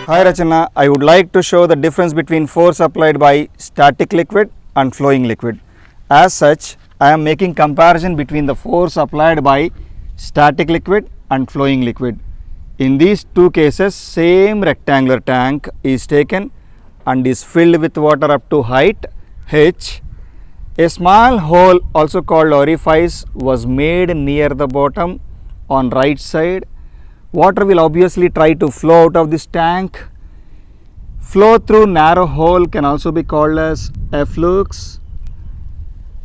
Hi Rachana, I would like to show the difference between force applied by static liquid and flowing liquid. As such, I am making comparison between the force applied by static liquid and flowing liquid. In these two cases, same rectangular tank is taken and is filled with water up to height h. A small hole, also called orifice, was made near the bottom on right side. Water will obviously try to flow out of this tank. Flow through narrow hole can also be called as efflux.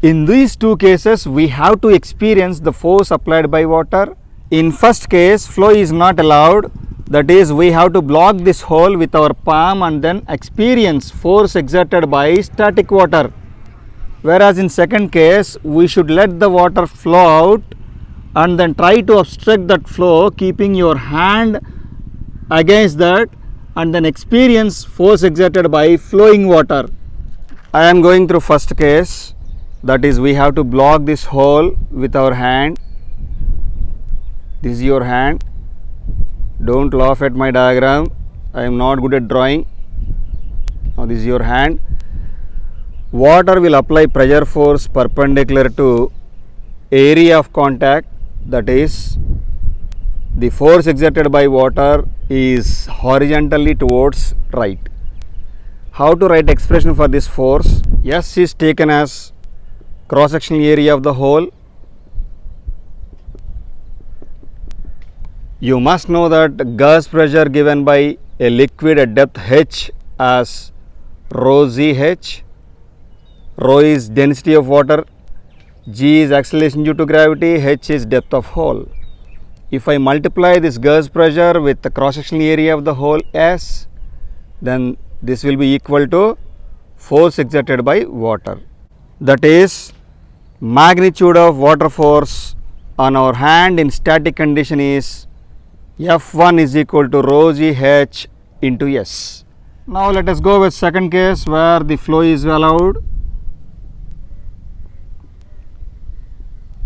In these two cases, we have to experience the force applied by water. In first case, flow is not allowed. That is, we have to block this hole with our palm and then experience force exerted by static water. Whereas in second case, we should let the water flow out and then try to obstruct that flow, keeping your hand against that and then experience force exerted by flowing water. I am going through first case, that is, we have to block this hole with our hand. This is your hand. Don't laugh at my diagram, I am not good at drawing. Now this is your hand. Water will apply pressure force perpendicular to area of contact, that is, the force exerted by water is horizontally towards right. How to write expression for this force? S is taken as cross sectional area of the hole. You must know that gas pressure given by a liquid at depth h as rho ZH. Rho is density of water, G is acceleration due to gravity, H is depth of hole. If I multiply this gas pressure with the cross sectional area of the hole S, then this will be equal to force exerted by water. That is, magnitude of water force on our hand in static condition is F1 is equal to rho GH into S. Now let us go with second case where the flow is allowed.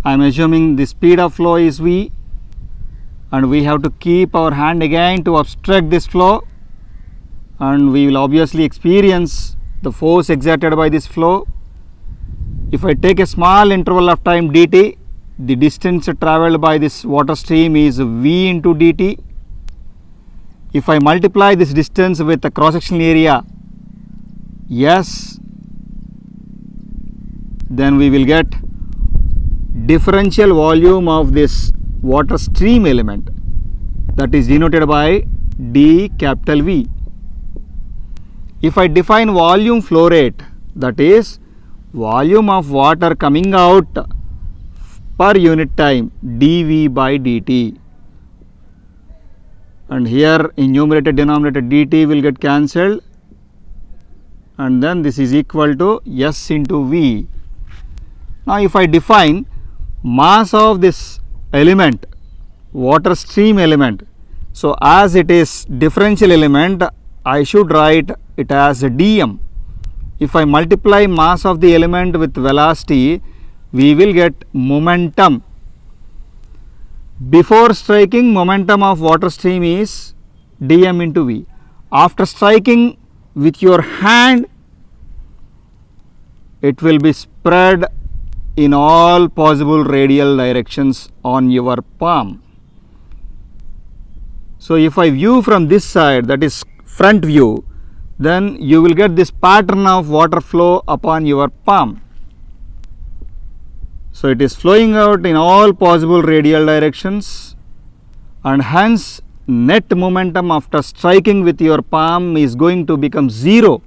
I am assuming the speed of flow is V and we have to keep our hand again to obstruct this flow, and we will obviously experience the force exerted by this flow. If I take a small interval of time dt, the distance travelled by this water stream is V into dt. If I multiply this distance with the cross sectional area S, then we will get differential volume of this water stream element, that is denoted by D capital V. If I define volume flow rate, that is volume of water coming out per unit time, dV by dt, and here in numerator denominator dt will get cancelled, and then this is equal to S into V. Now if I define mass of this element, water stream element, so as it is differential element, I should write it as dm. If I multiply mass of the element with velocity, we will get momentum. Before striking, momentum of water stream is dm into v. After striking with your hand, it will be spread in all possible radial directions on your palm. So if I view from this side, that is front view, then you will get this pattern of water flow upon your palm. So it is flowing out in all possible radial directions, and hence net momentum after striking with your palm is going to become 0,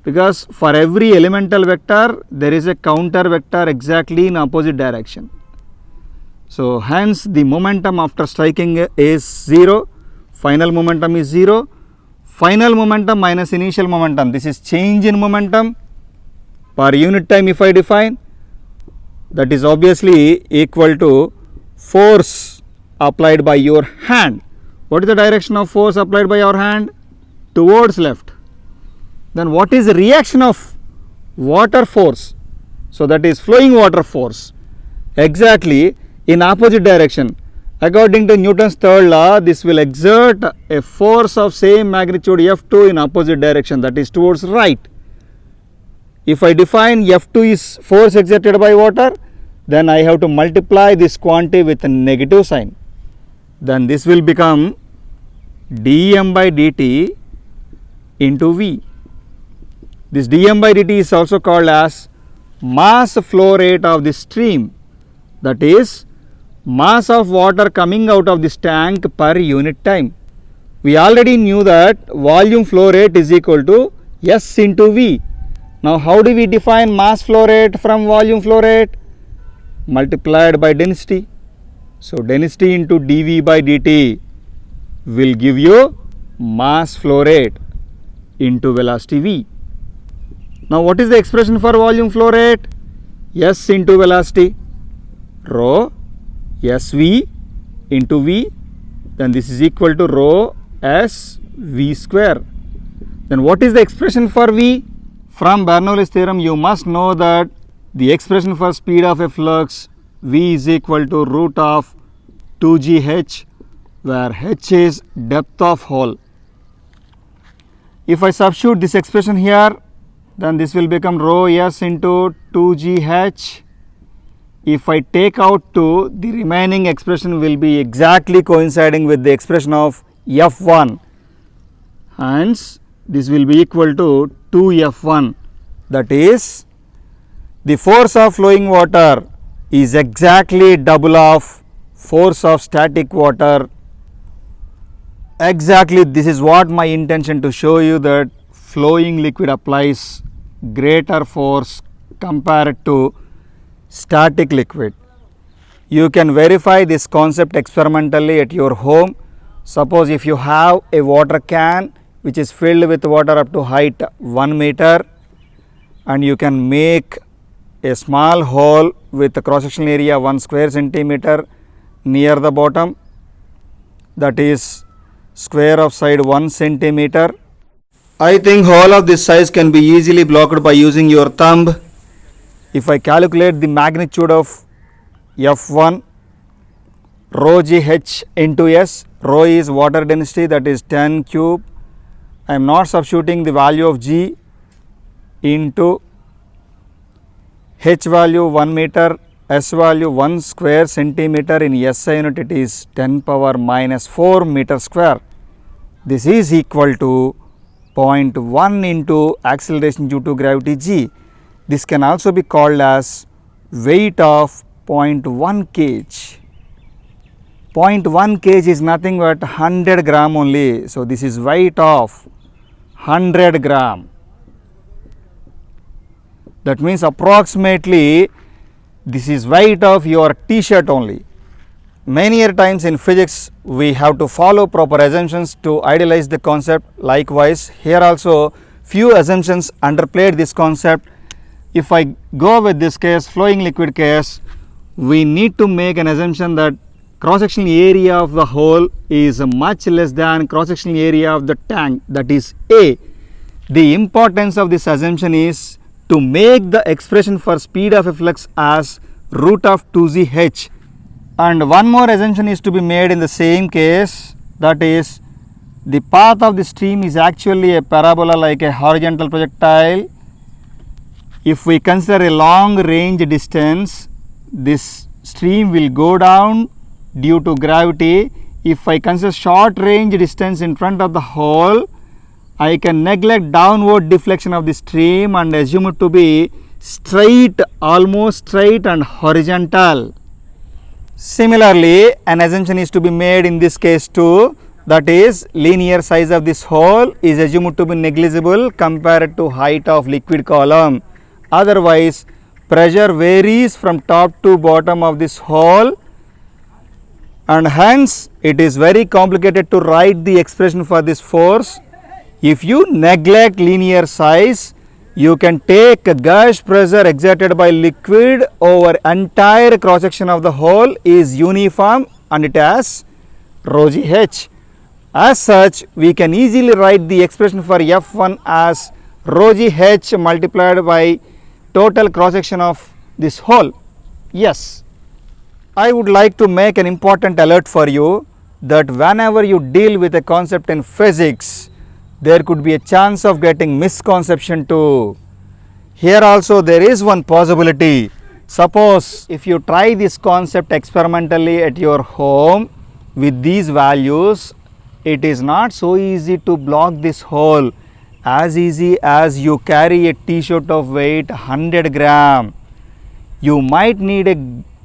because for every elemental vector there is a counter vector exactly in opposite direction. So hence the momentum after striking is 0, final momentum is 0, final momentum minus initial momentum, this is change in momentum per unit time. If I define, that is obviously equal to force applied by your hand. What is the direction of force applied by your hand? Towards left. then what is the reaction of water force? So that is flowing water force, exactly in opposite direction. According to Newton's third law, this will exert a force of same magnitude F2 in opposite direction, that is towards right. If I define F2 is force exerted by water, then I have to multiply this quantity with a negative sign. Then this will become dm by dt into V. This dm by dt is also called as mass flow rate of the stream, that is mass of water coming out of this tank per unit time. We already knew that volume flow rate is equal to S into V. Now how do we define mass flow rate from volume flow rate? Multiplied by density. So density into dV by dt will give you mass flow rate into velocity V. Now what is the expression for volume flow rate? S into velocity, rho SV into V, then this is equal to rho S V square. Then what is the expression for V? From Bernoulli's theorem, you must know that the expression for speed of a flux V is equal to root of 2gh, where h is depth of hole. If I substitute this expression here, then this will become rho S into 2gh. If I take out 2, the remaining expression will be exactly coinciding with the expression of F1. Hence, this will be equal to 2F1. That is, the force of flowing water is exactly double of force of static water. Exactly, this is what my intention to show you, that flowing liquid applies greater force compared to static liquid. You can verify this concept experimentally at your home. Suppose if you have a water can which is filled with water up to height 1 meter, and you can make a small hole with a cross sectional area 1 square centimeter near the bottom, that is square of side 1 centimeter. I think hole of this size can be easily blocked by using your thumb. If I calculate the magnitude of F1, rho gh into S, rho is water density, that is 10 cube. I am not substituting the value of g into h value 1 meter, S value 1 square centimeter, in SI unit it is 10 power minus 4 meter square. This is equal to 0.1 into acceleration due to gravity g. This can also be called as weight of 0.1 kg. 0.1 kg is nothing but 100 gram only. So this is weight of 100 gram. That means approximately this is weight of your t-shirt only. Many times in physics we have to follow proper assumptions to idealize the concept. Likewise, here also few assumptions underplayed this concept. If I go with this case, flowing liquid case, we need to make an assumption that cross-sectional area of the hole is much less than cross-sectional area of the tank, that is A. The importance of this assumption is to make the expression for speed of a flux as root of 2gh. And one more assumption is to be made in the same case, that is the path of the stream is actually a parabola like a horizontal projectile. If we consider a long range distance, this stream will go down due to gravity. If I consider short range distance in front of the hole, I can neglect downward deflection of the stream and assume it to be straight, almost straight and horizontal. Similarly, an assumption is to be made in this case too, that is linear size of this hole is assumed to be negligible compared to height of liquid column. Otherwise, pressure varies from top to bottom of this hole, and hence it is very complicated to write the expression for this force. If you neglect linear size, you can take a gush pressure exerted by liquid over entire cross section of the hole is uniform and it has rho gh. As such, we can easily write the expression for F1 as rho g h multiplied by total cross section of this hole? Yes. I would like to make an important alert for you that whenever you deal with a concept in physics, there could be a chance of getting misconception too. Here also there is one possibility. Suppose if you try this concept experimentally at your home with these values, it is not so easy to block this hole as easy as you carry a t-shirt of weight 100 gram. You might need a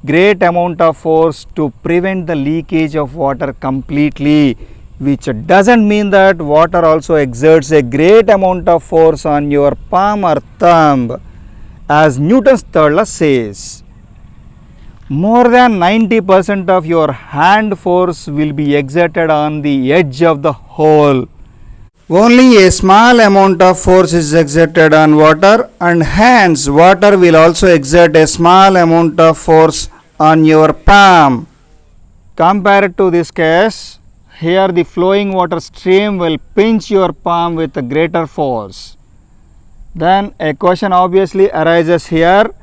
great amount of force to prevent the leakage of water completely, which doesn't mean that water also exerts a great amount of force on your palm or thumb. As Newton's third law says, more than 90% of your hand force will be exerted on the edge of the hole. Only a small amount of force is exerted on water, and hence water will also exert a small amount of force on your palm. Compared to this case, here the flowing water stream will pinch your palm with a greater force. Then a question obviously arises here,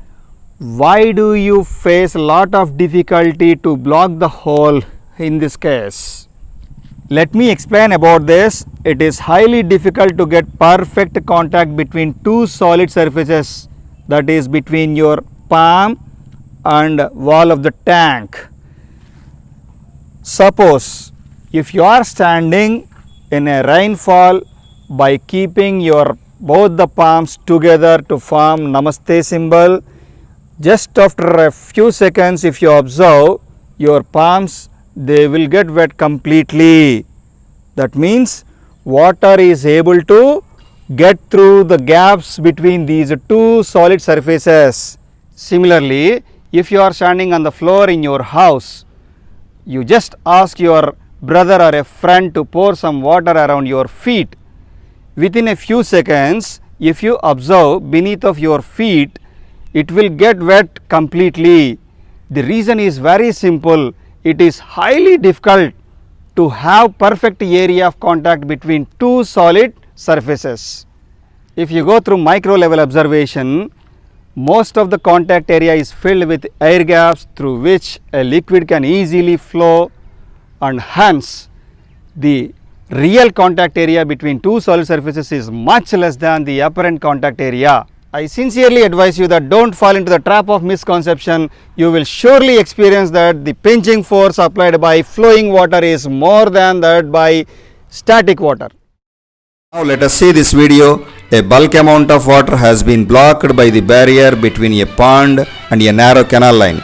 why do you face a lot of difficulty to block the hole in this case? Let me explain about this. It is highly difficult to get perfect contact between two solid surfaces, that is between your palm and wall of the tank. Suppose if you are standing in a rainfall, by keeping your both the palms together to form Namaste symbol, just after a few seconds if you observe your palms, they will get wet completely. That means water is able to get through the gaps between these two solid surfaces. Similarly, if you are standing on the floor in your house, you just ask your brother or a friend to pour some water around your feet. Within a few seconds, if you observe beneath of your feet, it will get wet completely. The reason is very simple. It is highly difficult to have perfect area of contact between two solid surfaces. If you go through micro level observation, most of the contact area is filled with air gaps through which a liquid can easily flow, and hence the real contact area between two solid surfaces is much less than the apparent contact area. I sincerely advise you that don't fall into the trap of misconception. You will surely experience that the pinching force applied by flowing water is more than that by static water. Now let us see this video. A bulk amount of water has been blocked by the barrier between a pond and a narrow canal line.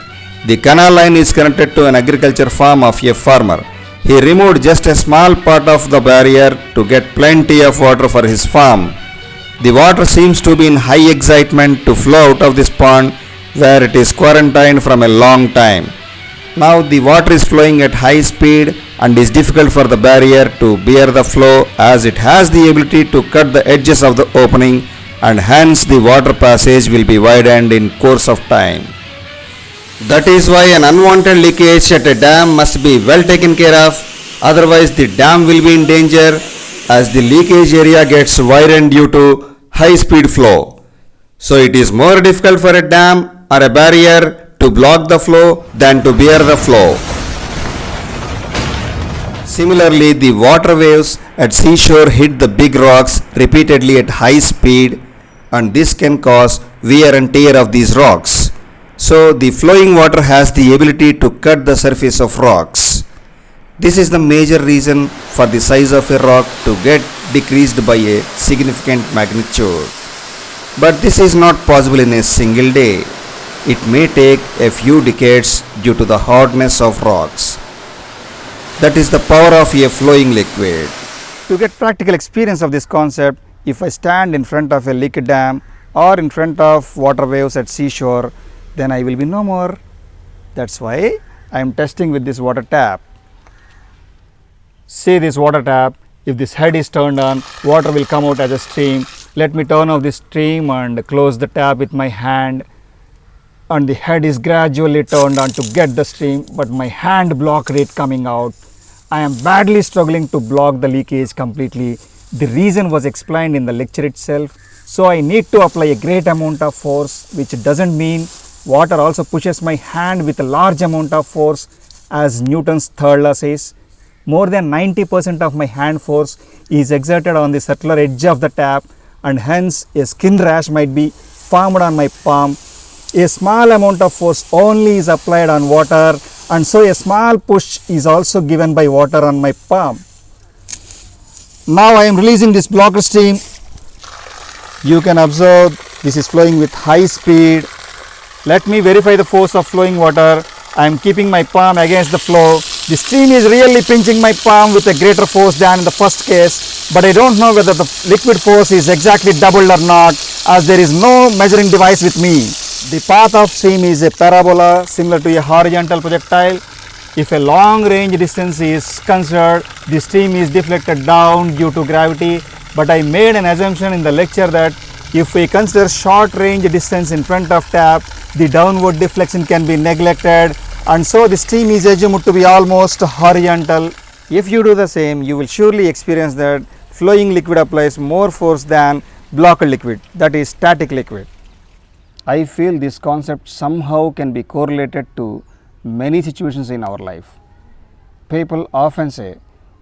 The canal line is connected to an agriculture farm of a farmer. He removed just a small part of the barrier to get plenty of water for his farm. The water seems to be in high excitement to flow out of this pond where it is quarantined from a long time. Now the water is flowing at high speed and is difficult for the barrier to bear the flow, as it has the ability to cut the edges of the opening, and hence the water passage will be widened in course of time. That is why an unwanted leakage at a dam must be well taken care of, otherwise the dam will be in danger as the leakage area gets widened due to high speed flow. So it is more difficult for a dam or a barrier to block the flow than to bear the flow. Similarly, the water waves at seashore hit the big rocks repeatedly at high speed, and this can cause wear and tear of these rocks. So the flowing water has the ability to cut the surface of rocks. This is the major reason for the size of a rock to get decreased by a significant magnitude. But this is not possible in a single day. It may take a few decades due to the hardness of rocks. That is the power of a flowing liquid. To get practical experience of this concept, if I stand in front of a leaky dam or in front of water waves at seashore, then I will be no more. That's why I am testing with this water tap. See this water tap, if this head is turned on, water will come out as a stream. Let me turn off this stream and close the tap with my hand, and the head is gradually turned on to get the stream, but my hand blocked it coming out. I am badly struggling to block the leakage completely. The reason was explained in the lecture itself. So I need to apply a great amount of force, which doesn't mean water also pushes my hand with a large amount of force, as Newton's third law says. More than 90% of my hand force is exerted on the circular edge of the tap, and hence a skin rash might be formed on my palm. A small amount of force only is applied on water, and so a small push is also given by water on my palm. Now I am releasing this blocker stream. You can observe this is flowing with high speed. Let me verify the force of flowing water. I am keeping my palm against the flow. The stream is really pinching my palm with a greater force than in the first case, but I don't know whether the liquid force is exactly doubled or not, as there is no measuring device with me. The path of stream is a parabola similar to a horizontal projectile. If a long range distance is considered, the stream is deflected down due to gravity, but I made an assumption in the lecture that if we consider short range distance in front of tap, the downward deflection can be neglected, and so the stream is assumed to be almost horizontal. If you do the same, you will surely experience that flowing liquid applies more force than blocked liquid, that is static liquid. I feel this concept somehow can be correlated to many situations in our life. People often say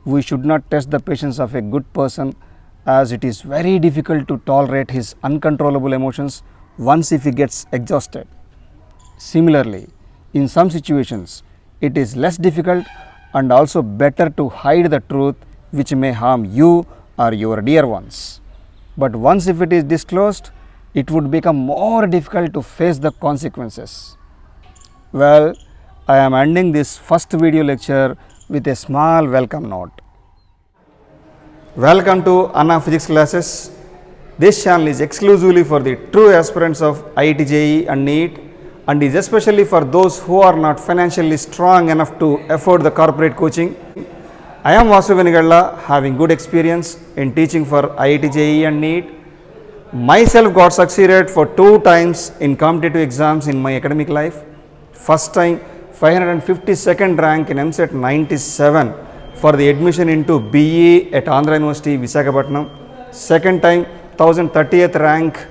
we should not test the patience of a good person, as it is very difficult to tolerate his uncontrollable emotions once if he gets exhausted. Similarly, in some situations, it is less difficult and also better to hide the truth which may harm you or your dear ones. But once if it is disclosed, it would become more difficult to face the consequences. Well, I am ending this first video lecture with a small welcome note. Welcome to Anna Physics classes. This channel is exclusively for the true aspirants of IIT JEE and NEET, and is especially for those who are not financially strong enough to afford the corporate coaching. I am Vasu Venigalla, having good experience in teaching for IIT JEE and NEET. Myself got succeeded for 2 times in competitive exams in my academic life. First time 552nd rank in MCET 97 for the admission into BE at Andhra University, Visakhapatnam. Second time 1030th rank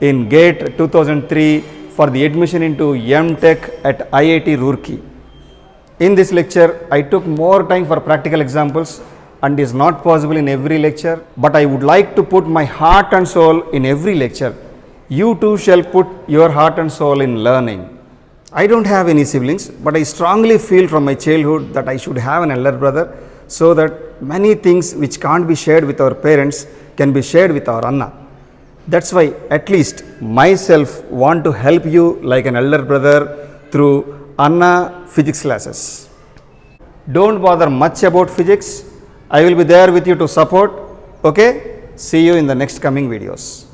in GATE 2003 for the admission into MTech at IIT Roorkee. In this lecture, I took more time for practical examples, and is not possible in every lecture, but I would like to put my heart and soul in every lecture. You too shall put your heart and soul in learning. I don't have any siblings, but I strongly feel from my childhood that I should have an elder brother, so that many things which can't be shared with our parents can be shared with our Anna. That's why at least myself want to help you like an elder brother through Anna Physics classes. Don't bother much about physics. I will be there with you to support. Okay? See you in the next coming videos.